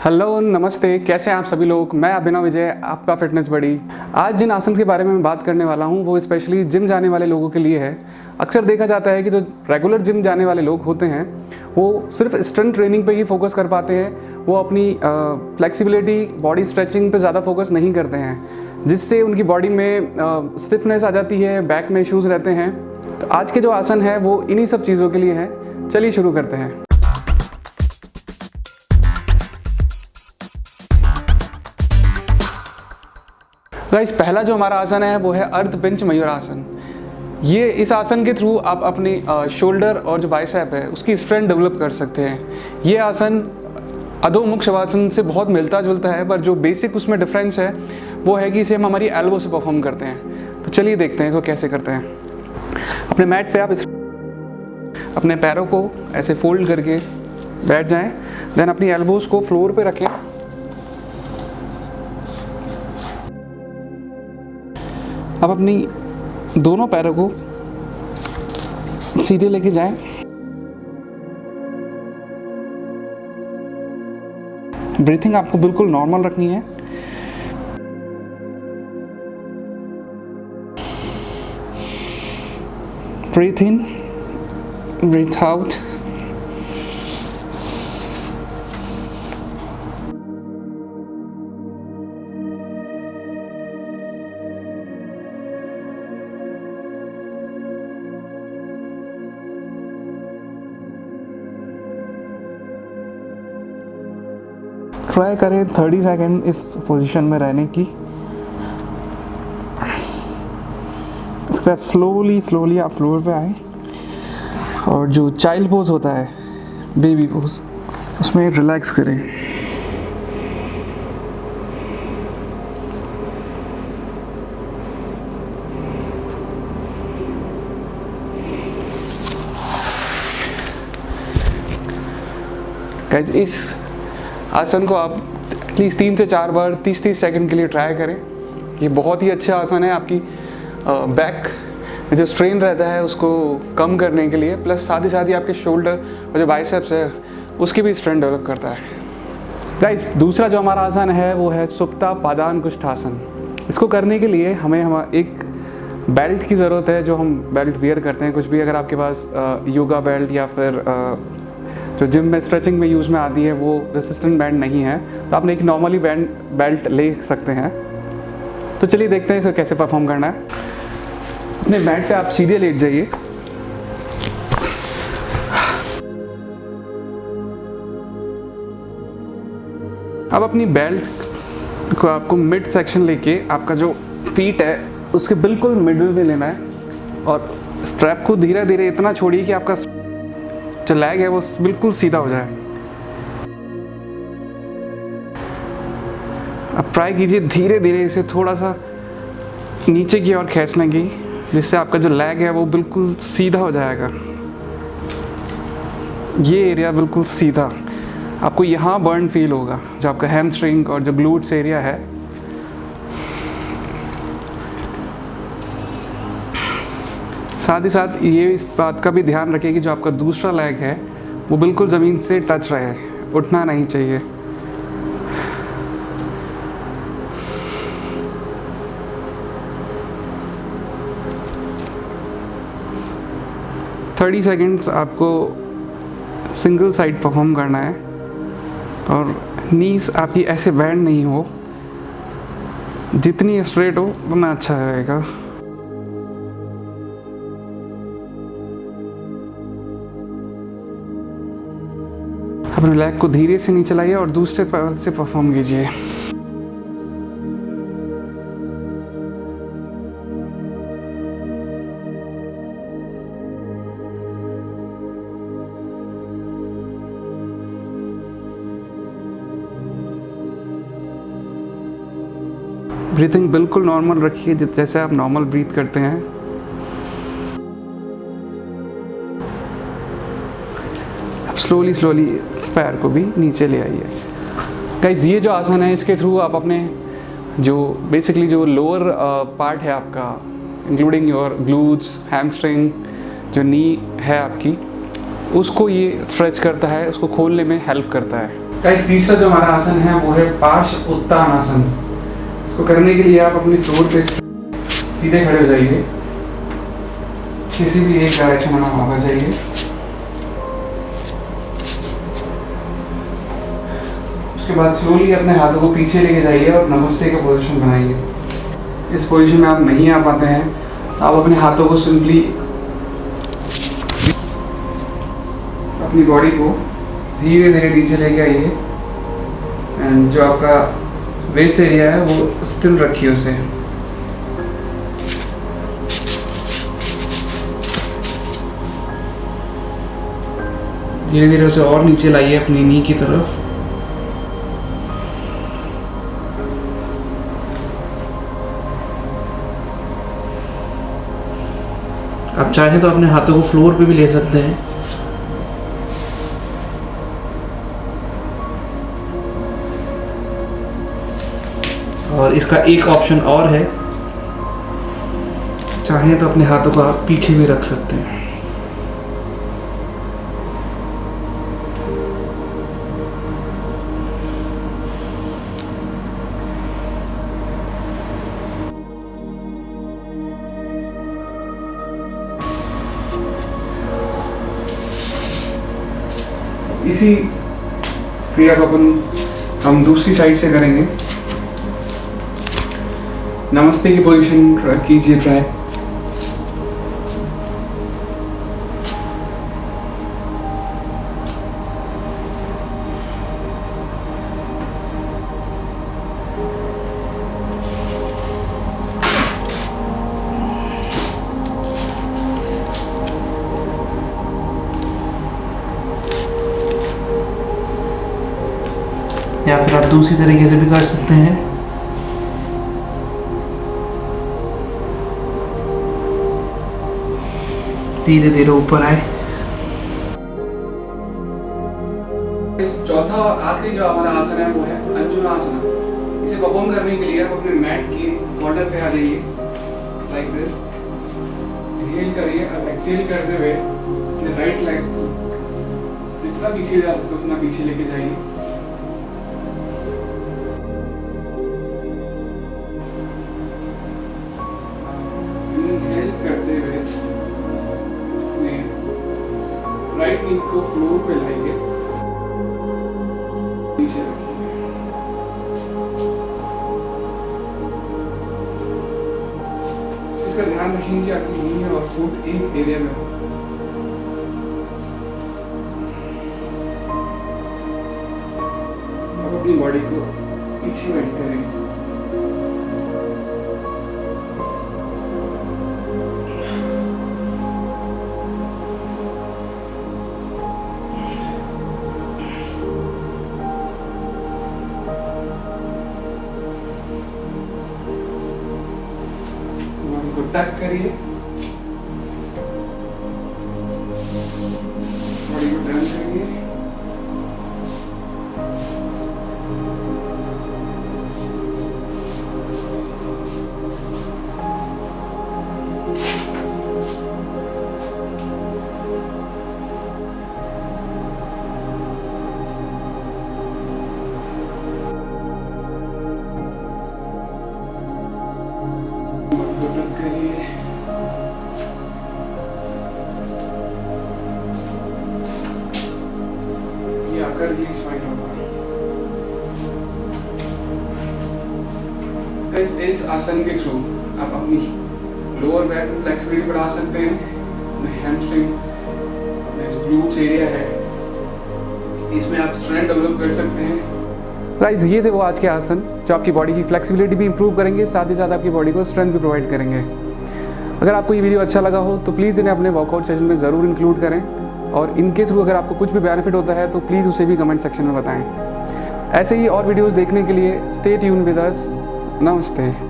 Hello नमस्ते, कैसे हैं आप सभी लोग। मैं अभिनव विजय, आपका फिटनेस बडी। आज जिन आसन के बारे में मैं बात करने वाला हूं वो स्पेशली जिम जाने वाले लोगों के लिए है। अक्सर देखा जाता है कि जो रेगुलर जिम जाने वाले लोग होते हैं वो सिर्फ स्ट्रेंथ ट्रेनिंग पे ही फोकस कर पाते हैं। वो अपनी फ्लेक्सिबिलिटी, बॉडी स्ट्रेचिंग पे ज़्यादा फोकस नहीं करते हैं, जिससे उनकी बॉडी में स्टिफनेस आ जाती है, बैक में इश्यूज़ रहते हैं। तो आज के जो आसन है वो इन्हीं सब चीज़ों के लिए हैं। चलिए शुरू करते हैं। गाइस, पहला जो हमारा आसन है वो है अर्ध पिंच मयूर आसन। ये इस आसन के थ्रू आप अपनी शोल्डर और जो बाइसेप है उसकी स्ट्रेंथ डेवलप कर सकते हैं। ये आसन अधोमुख शवासन से बहुत मिलता जुलता है, पर जो बेसिक उसमें डिफरेंस है वो है कि इसे हम हमारी एल्बो से परफॉर्म करते हैं। तो चलिए देखते हैं इसको कैसे करते हैं। अपने मैट पे आप अपने पैरों को ऐसे फोल्ड करके बैठ जाएं, देन अपनी एल्बोज को फ्लोर पे रखें। अब अपनी दोनों पैरों को सीधे लेके जाएं। ब्रीथिंग आपको बिल्कुल नॉर्मल रखनी है। ब्रीथ इन, ब्रीथ आउट। ट्राई करें 30 सेकेंड इस पोजीशन में रहने की। इसके बाद स्लोली आप फ्लोर पे आए और जो चाइल्ड पोज होता है, बेबी पोज, उसमें रिलैक्स करें। गाइस, इस आसन को आप एटलीस्ट 3 से 4 बार 30-30 सेकंड के लिए ट्राई करें। ये बहुत ही अच्छा आसन है आपकी बैक में जो स्ट्रेन रहता है उसको कम करने के लिए, प्लस साथ ही आपके शोल्डर और जो बाइसेप्स है उसकी भी स्ट्रेंथ डेवलप करता है। गाइस, दूसरा जो हमारा आसन है वो है सुप्ता पादानकुष्ठासन। इसको करने के लिए हमें एक बेल्ट की ज़रूरत है, जो हम बेल्ट वियर करते हैं। कुछ भी, अगर आपके पास योगा बेल्ट या फिर जो जिम में स्ट्रेचिंग में यूज़ में आती है वो रेसिस्टेंट बैंड नहीं है, तो आपने एक नॉर्मली बेल्ट ले सकते हैं। तो चलिए देखते हैं इसे कैसे परफॉर्म करना है। अपने मैट पे आप सीधे लेट जाइए। अब अपनी बेल्ट को आपको मिड सेक्शन लेके आपका जो फीट है उसके बिल्कुल मिडिल में लेना है और स्ट्रैप को धीरे धीरे इतना छोड़िए कि आपका जो लेग है वो बिल्कुल सीधा हो जाए। अब ट्राई कीजिए धीरे धीरे इसे थोड़ा सा नीचे की ओर खींचने की, जिससे आपका जो लेग है वो बिल्कुल सीधा हो जाएगा। ये एरिया बिल्कुल सीधा, आपको यहाँ बर्न फील होगा, जो आपका हैमस्ट्रिंग और जो ग्लूट्स एरिया है। साथ ही साथ ये इस बात का भी ध्यान रखें कि जो आपका दूसरा लेग है वो बिल्कुल ज़मीन से टच रहे, उठना नहीं चाहिए। थर्टी सेकेंड्स आपको सिंगल साइड परफॉर्म करना है और नीज आपकी ऐसे बैंड नहीं हो, जितनी स्ट्रेट हो उतना अच्छा रहेगा। अपने लेग को धीरे से नीचे लाइए और दूसरे पैर से परफॉर्म कीजिए। ब्रीथिंग बिल्कुल नॉर्मल रखिए, जैसे आप नॉर्मल ब्रीथ करते हैं। अब स्लोली पैर को भी नीचे ले आइए। गाइस, ये जो आसन है इसके थ्रू आप अपने जो बेसिकली जो लोअर पार्ट है आपका, इंक्लूडिंग योर ग्लूट्स, हैमस्ट्रिंग, जो नी है आपकी, उसको ये स्ट्रेच करता है, उसको खोलने में हेल्प करता है। गाइस तीसरा जो हमारा आसन है वो है पार्श्व उत्तानासन। इसको करने के लिए आप अपने फ्लोर पे सीधे खड़े हो जाइए, किसी भी एक डायरेक्शन में होना चाहिए। उसके बाद स्लोली अपने हाथों को पीछे लेके जाइए और नमस्ते का पोजीशन बनाइए। इस पोजीशन में आप नहीं आ पाते हैं, आप अपने हाथों को सिंपली अपनी बॉडी को धीरे धीरे नीचे लेके आइए एंड जो आपका वेस्ट एरिया है वो स्टिल रखिए उसे। धीरे धीरे उसे और नीचे लाइए अपनी नी की तरफ। आप चाहें तो अपने हाथों को फ्लोर पे भी ले सकते हैं। और इसका एक ऑप्शन और है, चाहें तो अपने हाथों को आप पीछे भी रख सकते हैं। इसी क्रिया को हम दूसरी साइड से करेंगे। नमस्ते की पोजीशन कीजिए ट्राई। या फिर आप दूसरी तरीके से भी कर सकते हैं। धीरे धीरे ऊपर आए। चौथा और आखिरी जो हमारा आसन है वो है अंजुनासन। इसे परफॉर्म करने के लिए आप अपने मैट की बॉर्डर पे आ जाइए लाइक दिस। इनहेल करिए, अब एक्सहेल करते हुए अपने राइट लेग जितना पीछे जा सकते हो उतना पीछे लेके जाइए। इनहेल करते हुए राइट नी को फ्लोर पे लाइए, नीचे रखिए। इसका ध्यान रखेंगे कि आपकी नी और फुट एक एरिया में हो। अब अपनी बॉडी को पीछे बेंड करेंगे। टक करिए, बॉडी को टर्न करिए। आकर रिलीज फाइन होगा। इस आसन के थ्रू आप अपनी लोअर बैक में फ्लेक्सिबिलिटी बढ़ा सकते हैं, अपने हैमस्ट्रिंग, अपने जो ग्लूट्स एरिया है इसमें आप स्ट्रेंथ डेवलप कर सकते हैं। गाइस ये थे वो आज के आसन जो आपकी बॉडी की फ्लेक्सिबिलिटी भी इंप्रूव करेंगे, साथ ही साथ आपकी बॉडी को स्ट्रेंथ भी प्रोवाइड करेंगे। अगर आपको ये वीडियो अच्छा लगा हो तो प्लीज़ इन्हें अपने वर्कआउट सेशन में ज़रूर इंक्लूड करें, और इनके थ्रू अगर आपको कुछ भी बेनिफिट होता है तो प्लीज़ उसे भी कमेंट सेक्शन में बताएं। ऐसे ही और वीडियोस देखने के लिए स्टे ट्यून विद अस। नमस्ते।